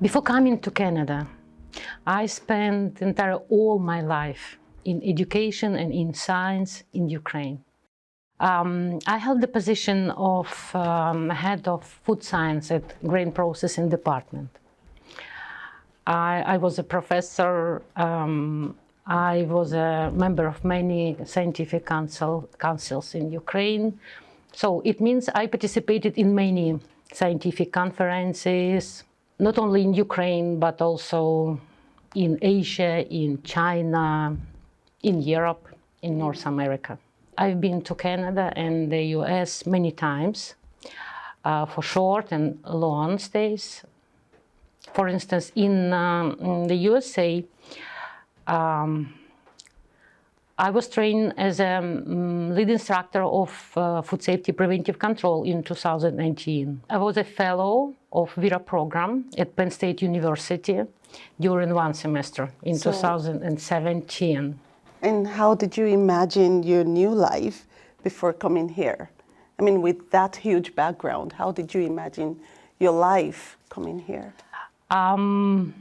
Before coming to Canada, I spent all my life in education and in science in Ukraine. I held the position of head of food science at grain processing department. I was a professor. I was a member of many scientific councils in Ukraine. So it means I participated in many scientific conferences, not only in Ukraine, but also in Asia, in China, in Europe, in North America. I've been to Canada and the US many times for short and long stays. For instance, in the USA, I was trained as a lead instructor of food safety preventive control in 2019. I was a fellow of VIRA program at Penn State University during one semester in 2017. And how did you imagine your new life before coming here? I mean, with that huge background, how did you imagine your life coming here? I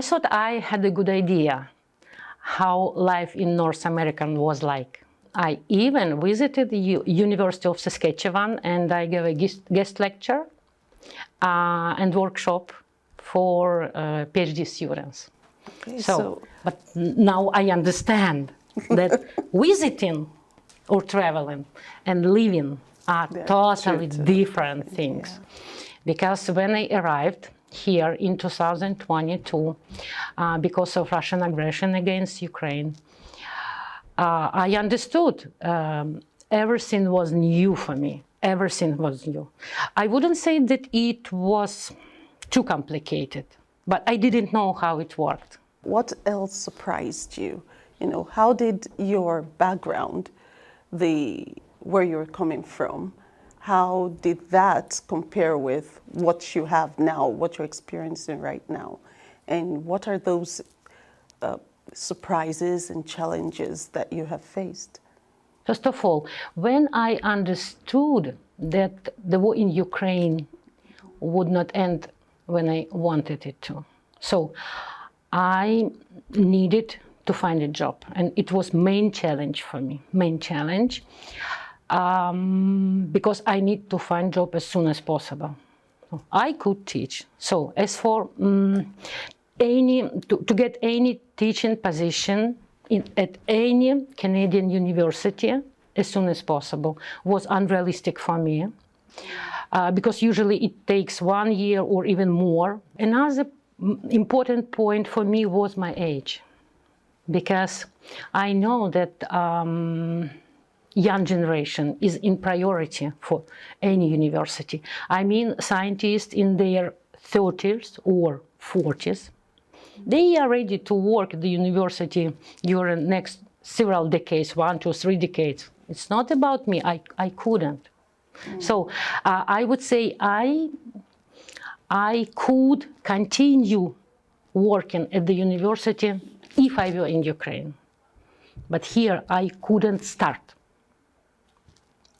thought I had a good idea how life in North America was like. I even visited the University of Saskatchewan and I gave a guest lecture and workshop for PhD students. Okay, but now I understand that visiting or traveling and living are totally different things. Yeah. Because when I arrived here in 2022, because of Russian aggression against Ukraine, I understood everything was new for me. Everything was new. I wouldn't say that it was too complicated, but I didn't know how it worked. What else surprised you? You know, how did your background, where you're coming from, how did that compare with what you have now, what you're experiencing right now? And what are those surprises and challenges that you have faced? First of all, when I understood that the war in Ukraine would not end when I wanted it to, so I needed to find a job, and it was main challenge for me, because I need to find job as soon as possible. So I could teach. So as for to get any teaching position at any Canadian university as soon as possible was unrealistic for me, because usually it takes 1 year or even more. Another important point for me was my age, because I know that young generation is in priority for any university. I mean, scientists in their 30s or 40s, they are ready to work at the university during next several decades, 1 to 3 decades. It's not about me, I couldn't. So I would say I could continue working at the university if I were in Ukraine. But here I couldn't start.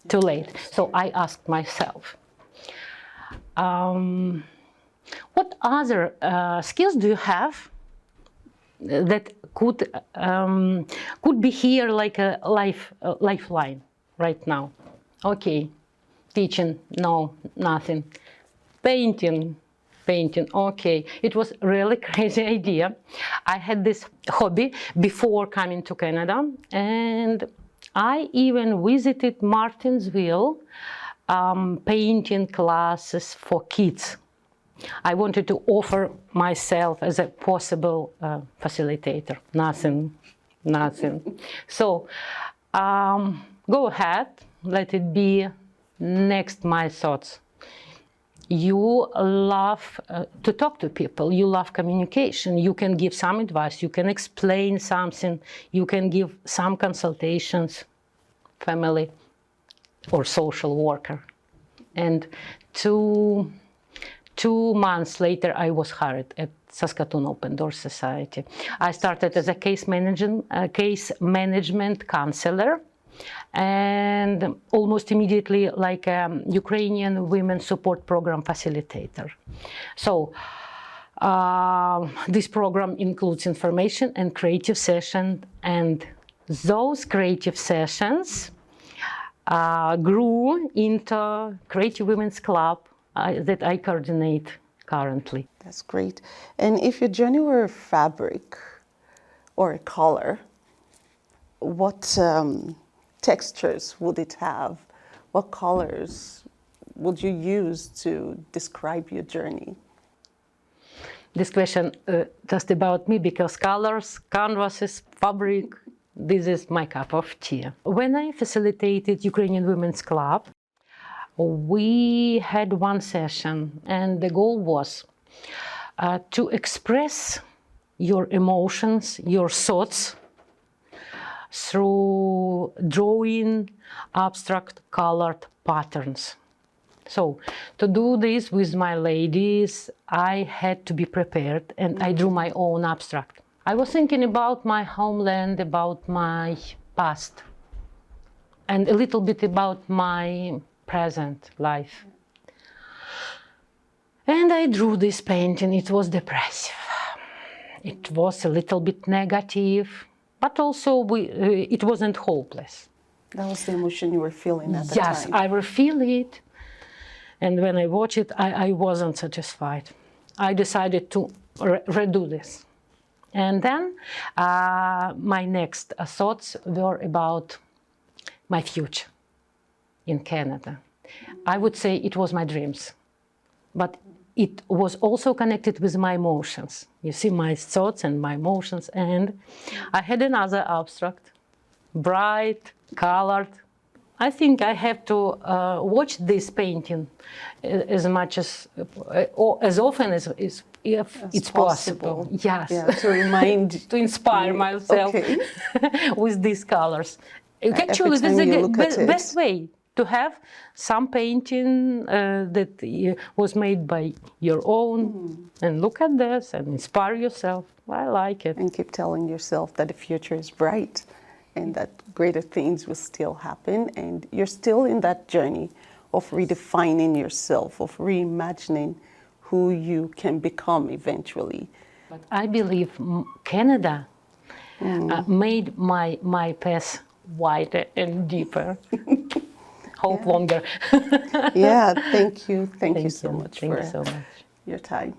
Too late. So I asked myself, what other skills do you have that could be here like a lifeline right now? Okay, teaching, no, nothing. Painting, okay. It was really crazy idea. I had this hobby before coming to Canada, and I even visited Martinsville painting classes for kids. I wanted to offer myself as a possible facilitator. Nothing. So go ahead, let it be. Next, my thoughts. You love to talk to people, you love communication, you can give some advice, you can explain something, you can give some consultations, family or social worker. And two months later, I was hired at Saskatoon Open Door Society. I started as a case management counselor and almost immediately like a Ukrainian Women Support Program facilitator. So this program includes information and creative sessions, and those creative sessions grew into Creative Women's Club that I coordinate currently. That's great. And if your journey were a fabric or a color, what textures would it have? What colors would you use to describe your journey? This question just about me, because colors, canvases, fabric, this is my cup of tea. When I facilitated Ukrainian Women's Club, we had one session, and the goal was to express your emotions, your thoughts, through drawing abstract colored patterns. So to do this with my ladies, I had to be prepared, and I drew my own abstract. I was thinking about my homeland, about my past, and a little bit about my present life. And I drew this painting. It was depressive. It was a little bit negative, but also it wasn't hopeless. That was the emotion you were feeling at the time. Yes, I will feel it. And when I watched it, I wasn't satisfied. I decided to redo this. And then my next thoughts were about my future in Canada. I would say it was my dreams, but it was also connected with my emotions. You see, my thoughts and my emotions. And I had another abstract, bright, colored. I think I have to watch this painting as much or as often as it's possible. Yes, yeah, to remind, to inspire myself with these colors. Actually, this is the best way to have some painting that was made by your own, and look at this and inspire yourself. I like it. And keep telling yourself that the future is bright, and that greater things will still happen, and you're still in that journey of redefining yourself, of reimagining who you can become eventually. But I believe Canada made my path wider and deeper. Hope longer. Yeah, thank you. Thank you so much for your time.